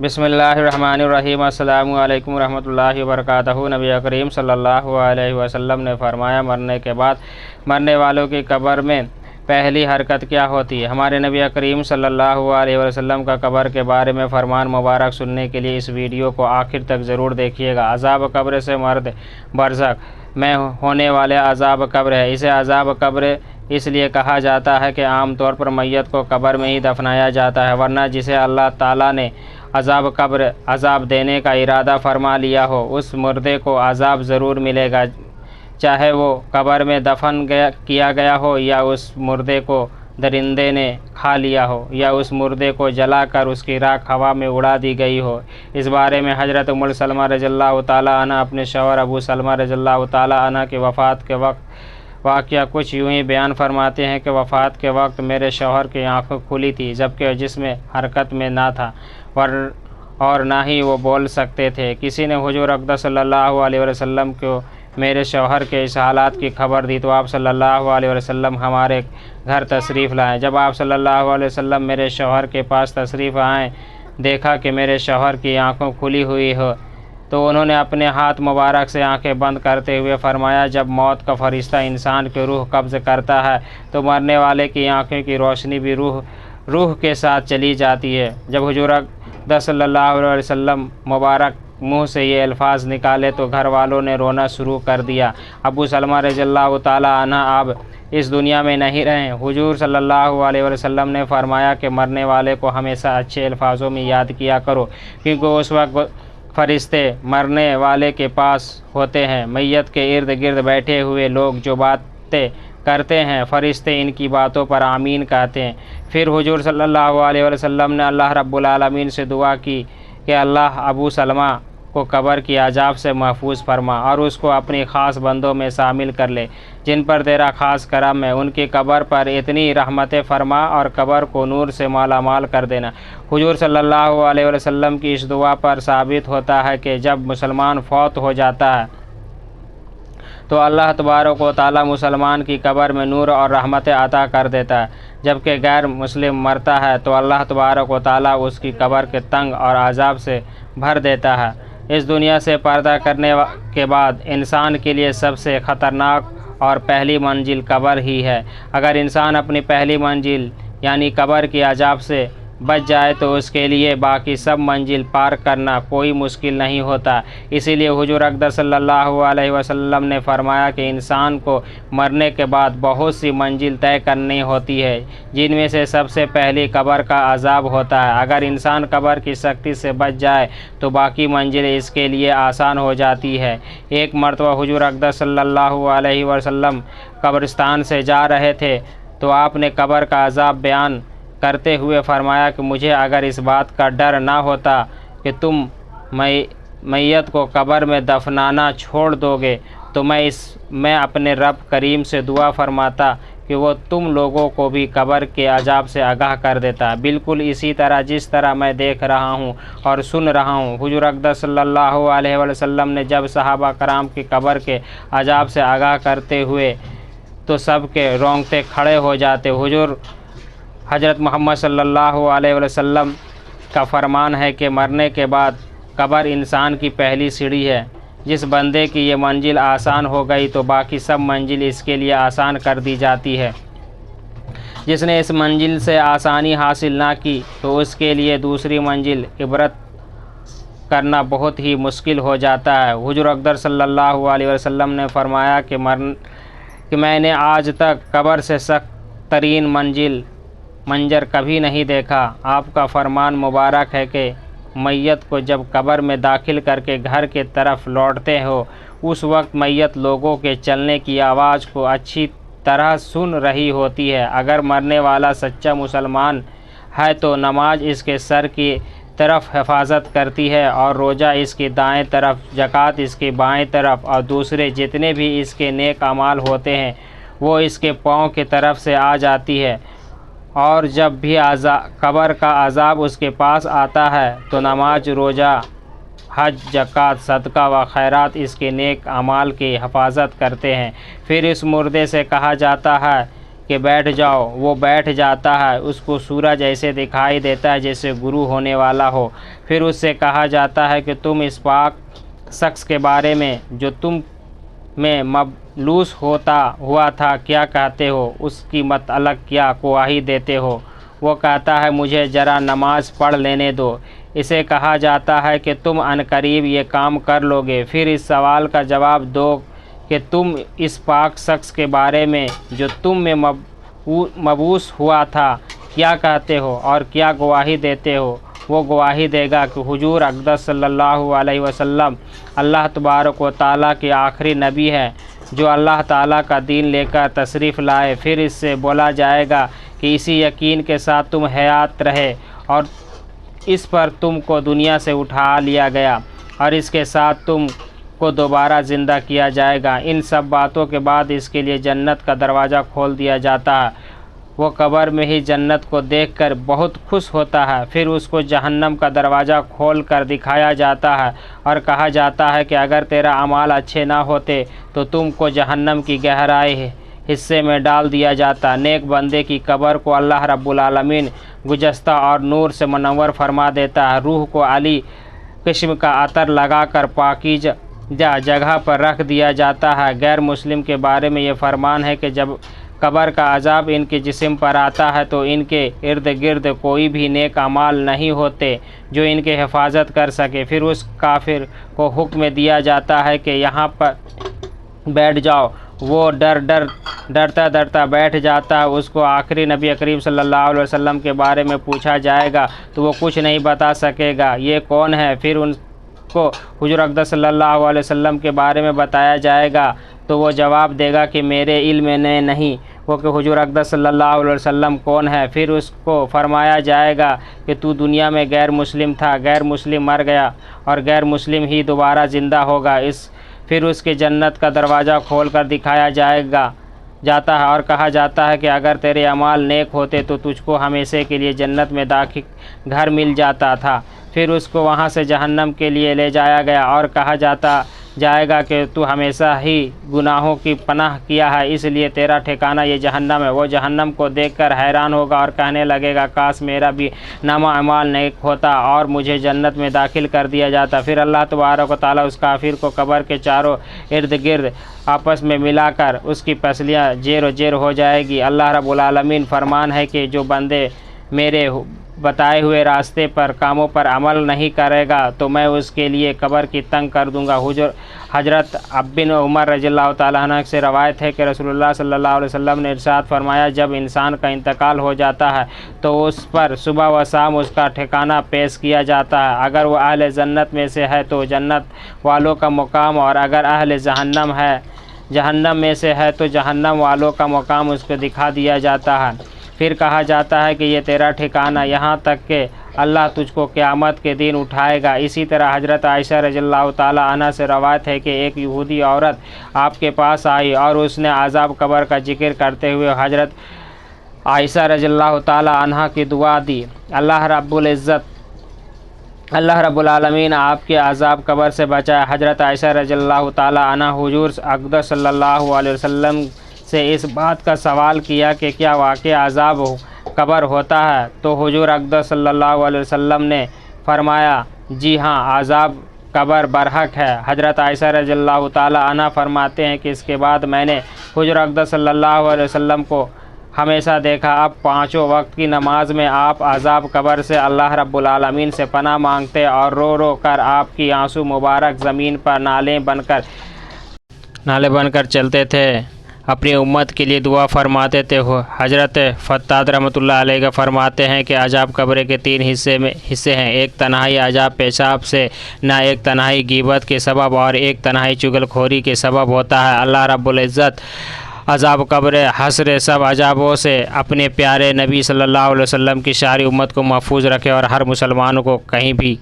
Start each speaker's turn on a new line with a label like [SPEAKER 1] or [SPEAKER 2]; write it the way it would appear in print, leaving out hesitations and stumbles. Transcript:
[SPEAKER 1] بسم اللہ الرحمن الرحیم۔ السلام علیکم ورحمۃ اللہ وبرکاتہ۔ نبی کریم صلی اللہ علیہ وسلم نے فرمایا، مرنے کے بعد مرنے والوں کی قبر میں پہلی حرکت کیا ہوتی ہے؟ ہمارے نبی کریم صلی اللہ علیہ وسلم کا قبر کے بارے میں فرمان مبارک سننے کے لیے اس ویڈیو کو آخر تک ضرور دیکھیے گا۔ عذاب قبر سے مرد برزخ میں ہونے والے عذاب قبر ہے۔ اسے عذاب قبر اس لیے کہا جاتا ہے کہ عام طور پر میت کو قبر میں ہی دفنایا جاتا ہے، ورنہ جسے اللہ تعالیٰ نے عذاب قبر عذاب دینے کا ارادہ فرما لیا ہو، اس مردے کو عذاب ضرور ملے گا، چاہے وہ قبر میں دفن کیا گیا ہو، یا اس مردے کو درندے نے کھا لیا ہو، یا اس مردے کو جلا کر اس کی راکھ ہوا میں اڑا دی گئی ہو۔ اس بارے میں حضرت ام سلمہ رضی اللہ تعالیٰ عنہ اپنے شوہر ابو سلمہ رضی اللہ تعالیٰ عنہ کی وفات کے وقت واقعہ کچھ یوں ہی بیان فرماتے ہیں کہ وفات کے وقت میرے شوہر کی آنکھیں کھلی تھی، جبکہ جسم حرکت میں نہ تھا اور نہ ہی وہ بول سکتے تھے۔ کسی نے حضور اقدس صلی اللہ علیہ وسلم کو میرے شوہر کے اس حالات کی خبر دی تو آپ صلی اللہ علیہ وسلم ہمارے گھر تشریف لائے۔ جب آپ صلی اللہ علیہ وسلم میرے شوہر کے پاس تشریف آئے، دیکھا کہ میرے شوہر کی آنکھیں کھلی ہوئی ہو، تو انہوں نے اپنے ہاتھ مبارک سے آنکھیں بند کرتے ہوئے فرمایا، جب موت کا فرشتہ انسان کی روح قبض کرتا ہے تو مرنے والے کی آنکھوں کی روشنی بھی روح کے ساتھ چلی جاتی ہے۔ جب حضور اقدس صلی اللہ علیہ وسلم مبارک منہ سے یہ الفاظ نکالے تو گھر والوں نے رونا شروع کر دیا۔ ابو سلمہ رضی اللہ تعالیٰ عنہ اب اس دنیا میں نہیں رہے۔ حضور صلی اللہ علیہ وسلم نے فرمایا کہ مرنے والے کو ہمیشہ اچھے الفاظوں میں یاد کیا کرو، کیونکہ اس وقت فرشتے مرنے والے کے پاس ہوتے ہیں۔ میت کے ارد گرد بیٹھے ہوئے لوگ جو باتیں کرتے ہیں، فرشتے ان کی باتوں پر آمین کہتے ہیں۔ پھر حضور صلی اللہ علیہ وسلم نے اللہ رب العالمین سے دعا کی کہ اللہ ابو سلمہ کو قبر کی عذاب سے محفوظ فرما اور اس کو اپنی خاص بندوں میں شامل کر لے جن پر تیرا خاص کرم ہے۔ ان کی قبر پر اتنی رحمتیں فرما اور قبر کو نور سے مالا مال کر دینا۔ حضور صلی اللہ علیہ وسلم کی اس دعا پر ثابت ہوتا ہے کہ جب مسلمان فوت ہو جاتا ہے تو اللہ تبارک و تعالیٰ مسلمان کی قبر میں نور اور رحمتیں عطا کر دیتا ہے، جبکہ غیر مسلم مرتا ہے تو اللہ تبارک و تعالیٰ اس کی قبر کے تنگ اور عذاب سے بھر دیتا ہے۔ اس دنیا سے پردہ کرنے کے بعد انسان کے لیے سب سے خطرناک اور پہلی منزل قبر ہی ہے۔ اگر انسان اپنی پہلی منزل یعنی قبر کی عذاب سے بچ جائے تو اس کے لیے باقی سب منزل پار کرنا کوئی مشکل نہیں ہوتا۔ اسی لیے حضور اقدس صلی اللہ علیہ وسلم نے فرمایا کہ انسان کو مرنے کے بعد بہت سی منزل طے کرنی ہوتی ہے، جن میں سے سب سے پہلی قبر کا عذاب ہوتا ہے۔ اگر انسان قبر کی سختی سے بچ جائے تو باقی منزلیں اس کے لیے آسان ہو جاتی ہے۔ ایک مرتبہ حضور اقدس صلی اللہ علیہ وسلم قبرستان سے جا رہے تھے تو آپ نے قبر کا عذاب بیان کرتے ہوئے فرمایا کہ مجھے اگر اس بات کا ڈر نہ ہوتا کہ تم میت کو قبر میں دفنانا چھوڑ دو گے تو میں اپنے رب کریم سے دعا فرماتا کہ وہ تم لوگوں کو بھی قبر کے عذاب سے آگاہ کر دیتا۔ بالکل اسی طرح جس طرح میں دیکھ رہا ہوں اور سن رہا ہوں، حضور اقدس صلی اللہ علیہ وسلم نے جب صحابہ کرام کی قبر کے عذاب سے آگاہ کرتے ہوئے تو سب کے رونگٹے کھڑے ہو جاتے۔ حضرت محمد صلی اللہ علیہ وسلم کا فرمان ہے کہ مرنے کے بعد قبر انسان کی پہلی سیڑھی ہے۔ جس بندے کی یہ منزل آسان ہو گئی تو باقی سب منزل اس کے لیے آسان کر دی جاتی ہے۔ جس نے اس منزل سے آسانی حاصل نہ کی تو اس کے لیے دوسری منزل عبرت کرنا بہت ہی مشکل ہو جاتا ہے۔ حضور اقدس صلی اللہ علیہ وسلم نے فرمایا کہ میں نے آج تک قبر سے سخت ترین منظر کبھی نہیں دیکھا۔ آپ کا فرمان مبارک ہے کہ میت کو جب قبر میں داخل کر کے گھر کی طرف لوٹتے ہو، اس وقت میت لوگوں کے چلنے کی آواز کو اچھی طرح سن رہی ہوتی ہے۔ اگر مرنے والا سچا مسلمان ہے تو نماز اس کے سر کی طرف حفاظت کرتی ہے اور روزہ اس کی دائیں طرف، زکوٰۃ اس کی بائیں طرف اور دوسرے جتنے بھی اس کے نیک اعمال ہوتے ہیں وہ اس کے پاؤں کی طرف سے آ جاتی ہے۔ اور جب بھی قبر کا عذاب اس کے پاس آتا ہے تو نماز، روزہ، حج، زکوٰۃ، صدقہ و خیرات اس کے نیک اعمال کی حفاظت کرتے ہیں۔ پھر اس مردے سے کہا جاتا ہے کہ بیٹھ جاؤ، وہ بیٹھ جاتا ہے۔ اس کو سورج ایسے دکھائی دیتا ہے جیسے غروب ہونے والا ہو۔ پھر اس سے کہا جاتا ہے کہ تم اس پاک شخص کے بارے میں جو تم میں مبعوث ہوا تھا کیا کہتے ہو؟ اس کی متعلق کیا گواہی دیتے ہو؟ وہ کہتا ہے مجھے ذرا نماز پڑھ لینے دو۔ اسے کہا جاتا ہے کہ تم عنقریب یہ کام کر لو گے۔ پھر اس سوال کا جواب دو کہ تم اس پاک شخص کے بارے میں جو تم میں مبعوث ہوا تھا کیا کہتے ہو اور کیا گواہی دیتے ہو؟ وہ گواہی دے گا کہ حضور اقدس صلی اللہ علیہ وسلم اللہ تبارک و تعالیٰ کے آخری نبی ہے جو اللہ تعالیٰ کا دین لے کر تشریف لائے۔ پھر اس سے بولا جائے گا کہ اسی یقین کے ساتھ تم حیات رہے اور اس پر تم کو دنیا سے اٹھا لیا گیا اور اس کے ساتھ تم کو دوبارہ زندہ کیا جائے گا۔ ان سب باتوں کے بعد اس کے لیے جنت کا دروازہ کھول دیا جاتا ہے۔ وہ قبر میں ہی جنت کو دیکھ کر بہت خوش ہوتا ہے۔ پھر اس کو جہنم کا دروازہ کھول کر دکھایا جاتا ہے اور کہا جاتا ہے کہ اگر تیرا اعمال اچھے نہ ہوتے تو تم کو جہنم کی گہرائی حصے میں ڈال دیا جاتا۔ نیک بندے کی قبر کو اللہ رب العالمین گلدستہ اور نور سے منور فرما دیتا ہے۔ روح کو عالی قسم کا عطر لگا کر پاکیزہ جگہ پر رکھ دیا جاتا ہے۔ غیر مسلم کے بارے میں یہ فرمان ہے کہ جب قبر کا عذاب ان کے جسم پر آتا ہے تو ان کے ارد گرد کوئی بھی نیک اعمال نہیں ہوتے جو ان کی حفاظت کر سکے۔ پھر اس کافر کو حکم دیا جاتا ہے کہ یہاں پر بیٹھ جاؤ۔ وہ ڈرتا بیٹھ جاتا ہے۔ اس کو آخری نبی کریم صلی اللہ علیہ وسلم کے بارے میں پوچھا جائے گا تو وہ کچھ نہیں بتا سکے گا، یہ کون ہے؟ پھر ان کو حضور اقدس صلی اللہ علیہ وسلم کے بارے میں بتایا جائے گا تو وہ جواب دے گا کہ میرے علم میں نہیں، وہ کہ حضور اقدس صلی اللہ علیہ وسلم کون ہے؟ پھر اس کو فرمایا جائے گا کہ تو دنیا میں غیر مسلم تھا، غیر مسلم مر گیا اور غیر مسلم ہی دوبارہ زندہ ہوگا۔ پھر اس کے جنت کا دروازہ کھول کر دکھایا جاتا ہے اور کہا جاتا ہے کہ اگر تیرے اعمال نیک ہوتے تو تجھ کو ہمیشہ کے لیے جنت میں داخل گھر مل جاتا تھا۔ پھر اس کو وہاں سے جہنم کے لیے لے جایا گیا اور کہا جائے گا کہ تو ہمیشہ ہی گناہوں کی پناہ کیا ہے، اس لیے تیرا ٹھکانہ یہ جہنم ہے۔ وہ جہنم کو دیکھ کر حیران ہوگا اور کہنے لگے گا کاش میرا بھی نامہ اعمال نیک ہوتا اور مجھے جنت میں داخل کر دیا جاتا۔ پھر اللہ تبارک و تعالیٰ اس کافر کو قبر کے چاروں ارد گرد آپس میں ملا کر اس کی پسلیاں زیر و زیر ہو جائے گی۔ اللہ رب العالمین فرمان ہے کہ جو بندے میرے بتائے ہوئے راستے پر کاموں پر عمل نہیں کرے گا تو میں اس کے لیے قبر کی تنگ کر دوں گا۔ حضرت بن عمر رضی اللہ تعالیٰ عنہ سے روایت ہے کہ رسول اللہ صلی اللہ علیہ وسلم نے ارشاد فرمایا جب انسان کا انتقال ہو جاتا ہے تو اس پر صبح و شام اس کا ٹھکانہ پیش کیا جاتا ہے۔ اگر وہ اہل جنت میں سے ہے تو جنت والوں کا مقام، اور اگر اہل جہنم میں سے ہے تو جہنم والوں کا مقام اس کو دکھا دیا جاتا ہے۔ پھر کہا جاتا ہے کہ یہ تیرا ٹھکانہ یہاں تک کہ اللہ تجھ کو قیامت کے دن اٹھائے گا۔ اسی طرح حضرت عائشہ رضی اللہ تعالیٰ عنہ سے روایت ہے کہ ایک یہودی عورت آپ کے پاس آئی اور اس نے عذاب قبر کا ذکر کرتے ہوئے حضرت عائشہ رضی اللہ تعالیٰ عنہ کی دعا دی۔ اللہ رب العالمین آپ کے عذاب قبر سے بچائے۔ حضرت عائشہ رضی اللہ تعالیٰ عنہ حضور اقدس صلی اللہ علیہ وسلم سے اس بات کا سوال کیا کہ کیا واقعی عذاب قبر ہوتا ہے تو حضور اقدس صلی اللہ علیہ وسلم نے فرمایا جی ہاں، عذاب قبر برحق ہے۔ حضرت عائشہ رضی اللہ تعالیٰ عنہ فرماتے ہیں کہ اس کے بعد میں نے حضور اقدس صلی اللہ علیہ وسلم کو ہمیشہ دیکھا، اب پانچوں وقت کی نماز میں آپ عذاب قبر سے اللہ رب العالمین سے پناہ مانگتے اور رو رو کر آپ کی آنسو مبارک زمین پر نالے بن کر چلتے تھے، اپنی امت کے لیے دعا فرماتے تھے۔ حضرت فتاد رحمۃ اللہ علیہ کا فرماتے ہیں کہ عذاب قبر کے 3 حصے ہیں، ایک تنہائی عذاب پیشاب سے، نہ ایک تنہائی غیبت کے سبب اور ایک تنہائی چغل خوری کے سبب ہوتا ہے۔ اللہ رب العزت عذاب قبر حسر سب عذابوں سے اپنے پیارے نبی صلی اللہ علیہ وسلم کی ساری امت کو محفوظ رکھے اور ہر مسلمان کو کہیں بھی